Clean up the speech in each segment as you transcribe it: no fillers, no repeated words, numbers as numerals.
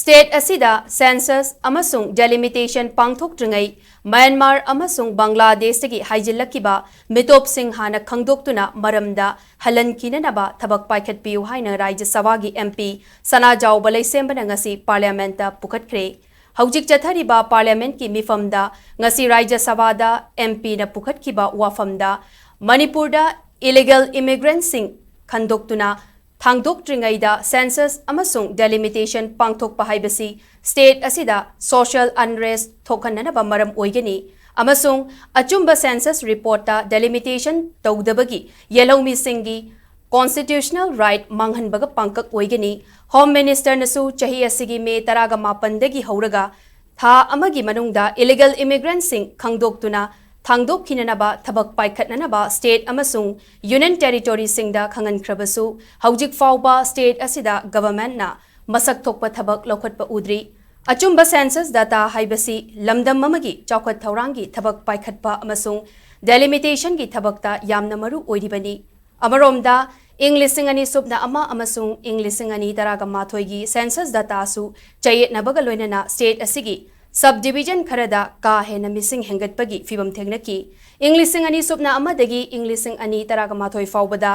State asida census amasung delimitation pangthokdringai Myanmar amasung Bangladesh tagi haijillakiba Meetop sing Hanna Khangdoktuna Maramda Halhankhinaba Thabak Paikhatpiu haina Rajya Sabagi MP Sanajaoba leisembana ngasi Parliamenta pukhatkre. Haujik chathariba Parliament ki mifamda ngasi Rajya Sabada MP na pukhatkiba wafamda Manipurda illegal immigrants sing Khangdoktuna Khangdoktringaida census amasung delimitation pangthokpa haibasi state asida social unrest thokananaba maram oigani amasung achumba census report ta delimitation tawdabagi yellow singi constitutional right manghanbaga pangkak oigani home minister nasu chahi asigi me taraga mapandagi hauraga tha amagi manungda illegal immigrants sing Khangdoktuna Khangdokthinaba Thabak Paikhatnanaba state amasung union territory singda khangankhrabasu haujik fauba state asida government na masak thokpa thabak lokhatpa udri achumba census data haibasi lamdam mamagi chawkhat thaurangi thabak paikhatpa amasung delimitation gi thabakta yamna maru oiribani amaromda Englishing ani subna ama amasung Englishing ani taraga mathoigi census data su chayet nabaga loinana state asigi subdivision kharada ka hena missing hengatpagi fibam thengnaki Englishing ani subna amadagi Englishing ani taraga mathoi faubada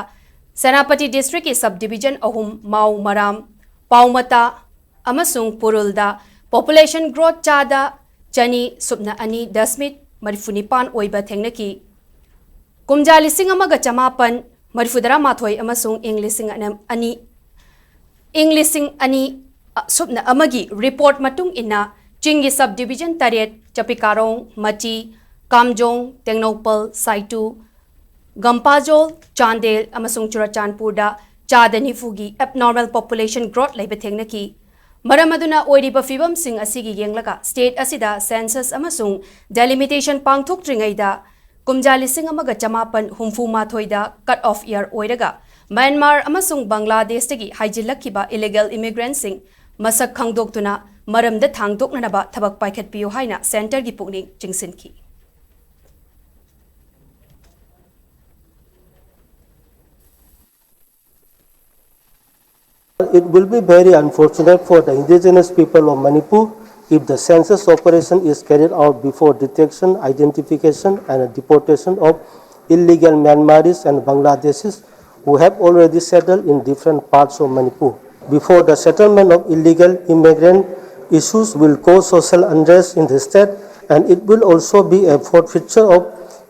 Senapati district ki subdivision ahum mau Maram paumata amasung purulda population growth chada chani subna ani dasmit marifunipan oiba thengnaki kumja lising amaga chamapan marifudara mathoi amasung Englishing ani subna amagi report matung ina Chingi subdivision Tariet, Chapikarong, Machi, Kamjong, Tengnopal, Saitu, Gampajol, Chandel, Amasung Churachandpurda, Chadani Fugi, abnormal population growth Laibethengnaki. Maramaduna Oiriba Fibam Sing Asigi Yenglaga, State Asida, Census Amasung, Delimitation Pangthok Tringaida, Kumjali Singamaga Chamapan, Humfu Mathoida, Cut off year Oiraga, Myanmar Amasung Bangladesh Tagi, Haijilakiba, illegal immigrants sing, Masak Khangdoktuna, Maram da Khangdoktnanaba Thabak Paikhatpiu haina center gi pukning chingsinki. It will be very unfortunate for the indigenous people of Manipur if the census operation is carried out before detection, identification and deportation of illegal Myanmaris and Bangladeshis who have already settled in different parts of Manipur. Before the settlement of illegal immigrant issues will cause social unrest in the state, and it will also be a forfeiture of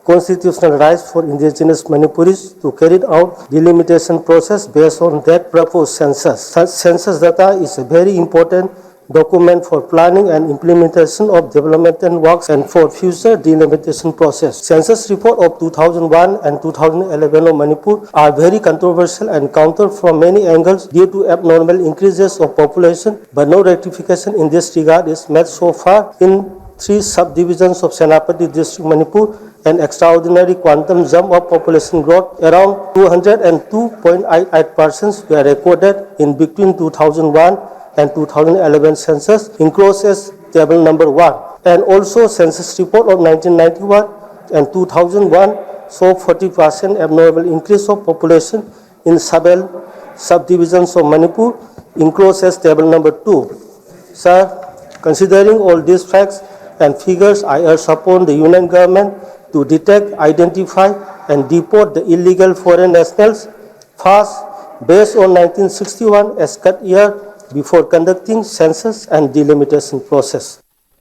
constitutional rights for indigenous Manipuris to carry out delimitation process based on that proposed census. Such census data is a very important document for planning and implementation of development works and for future delimitation process. Census report of 2001 and 2011 of Manipur are very controversial and counter from many angles due to abnormal increases of population, but no rectification in this regard is made so far. In 3 subdivisions of Senapati district Manipur, an extraordinary quantum jump of population growth around 202.88% were recorded in between 2001 and 2011 census encloses table number 1, and also census report of 1991 and 2001 show 40% abnormal increase of population in several subdivisions of Manipur encloses table number 2. Sir, considering all these facts and figures, I urge upon the Union government to detect, identify and deport the illegal foreign nationals fast based on 1961 as cut year before conducting census and delimitation process.